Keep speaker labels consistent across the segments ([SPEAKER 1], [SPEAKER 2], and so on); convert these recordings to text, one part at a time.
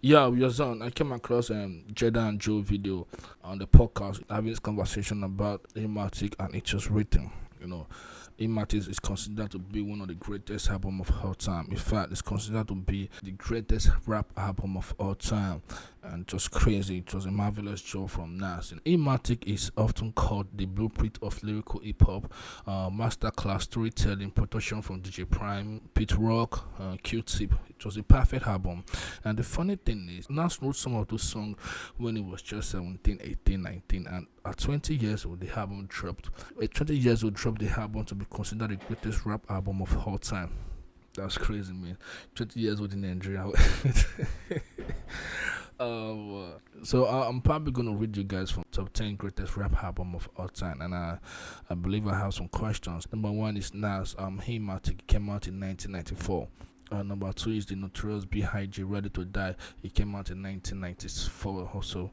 [SPEAKER 1] Yeah, your son. I came across Jada and Joe video on the podcast having this conversation about illmatic, and it was written. You know, illmatic is considered to be one of the greatest album of all time. In fact, it's considered to be the greatest rap album of all time, and it was crazy. It was a marvelous job from Nas. And illmatic is often called the blueprint of lyrical hip hop, masterclass storytelling, production from DJ Prime, Pete Rock, Q-Tip. It was a perfect album. And the funny thing is, Nas wrote some of those songs when he was just 17, 18, 19, and at 20 years old, the album dropped. At 20 years old, dropped the album to be considered the greatest rap album of all time. That's crazy, man. 20 years old in Nigeria. So I'm probably gonna read you guys from top 10 greatest rap album of all time, and I believe I have some questions. Number one is Nas. Illmatic came out in 1994. Number two is the Notorious B.I.G. Ready to Die. It came out in 1994 also.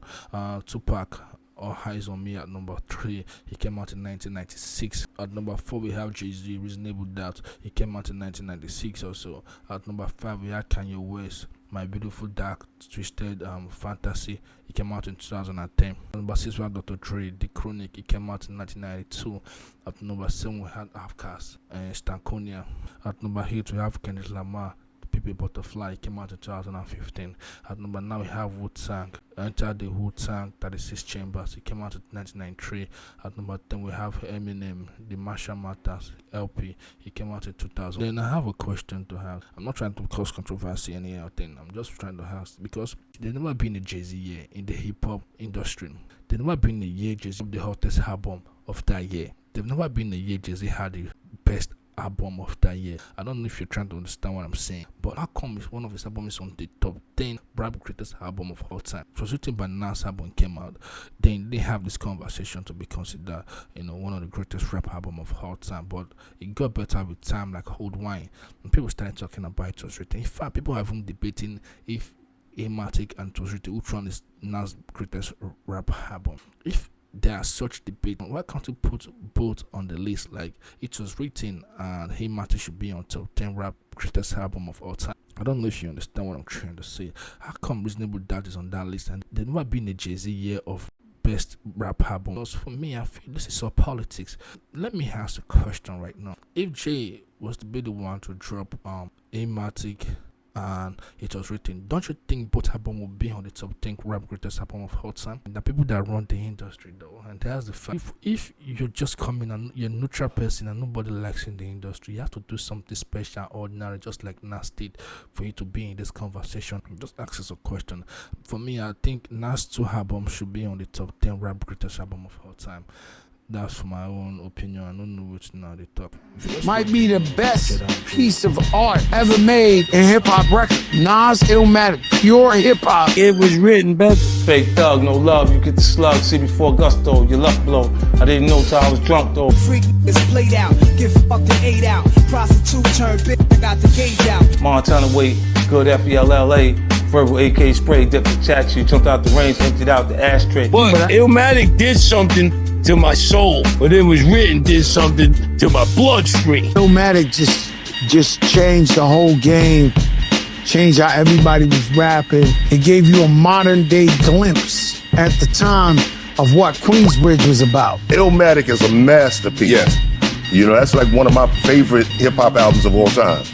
[SPEAKER 1] Tupac, All Eyes on Me at number 3. He came out in 1996. At number 4 we have Cheey'z, Reasonable Doubt. He came out in 1996 also. At number 5 we have Kanye West, My Beautiful Dark Twisted Fantasy. It came out in 2010. At number 6 we have Dr. Dre, The Chronic. It came out in 1992. At number 7 we had Outkast and Stankonia. At number 8 we have Kendrick Lamar, People Butterfly. It came out in 2015. At number 9 we have Wu-Tang, Enter the Wu-Tang 36 Chambers. It came out in 1993. At number 10 we have Eminem, The Marshall Mathers LP. It came out in 2000. Then I have a question to ask. I'm not trying to cause controversy or anything. I'm just trying to ask because there's never been a Jay-Z year in the hip-hop industry. There's never been a year Jay-Z had the hottest album of that year. There's never been a year Jay-Z had the best album of that year. I don't know if you're trying to understand what I'm saying, but how come one of his albums is on the top 10 rap greatest album of all time? It was written by Nas, album came out. Then they have this conversation to be considered, one of the greatest rap album of all time. But it got better with time, like old wine. And people started talking about it was written. In fact, people have been debating if illmatic and it was written, which one is Nas' greatest rap album. If there are such debate, why can't you put both on the list? Like, it was written and illmatic should be on top 10 rap greatest album of all time. I don't know if you understand what I'm trying to say. How come Reasonable Doubt is on that list and there's never been a Jay-Z year of best rap album? Because for me, I feel this is all politics. Let me ask a question right now. If Jay was to be the one to drop illmatic and it was written, don't you think both album will be on the top 10 rap greatest album of all time? And the people that run the industry though, and that's the fact. If you're just coming and you're a neutral person and nobody likes in the industry, you have to do something special, ordinary, just like Nas did, for you to be in this conversation. Just ask us a question. For me, I think Nas 2 album should be on the top 10 rap greatest album of all time. That's for my own opinion. I don't know which now they talk.
[SPEAKER 2] Might be the best piece of art ever made in hip-hop record. Nas Illmatic, pure hip-hop. It was written best.
[SPEAKER 3] Fake thug, no love, you get the slug, see before gusto, your luck blow. I didn't know till I was drunk though.
[SPEAKER 4] Freak is played out, get fucked and ate out. Prostitute turned bitch, I got the gauge out.
[SPEAKER 3] Montana weight, good FELLA. Verbal AK spray, dipped the chat sheet, jumped out the range, emptied out the ashtray.
[SPEAKER 2] But Illmatic did something to my soul, but it was written did something to my bloodstream. Illmatic just changed the whole game, changed how everybody was rapping. It gave you a modern day glimpse at the time of what Queensbridge was about.
[SPEAKER 5] Illmatic is a masterpiece.
[SPEAKER 6] Yes.
[SPEAKER 5] That's like one of my favorite hip-hop albums of all time.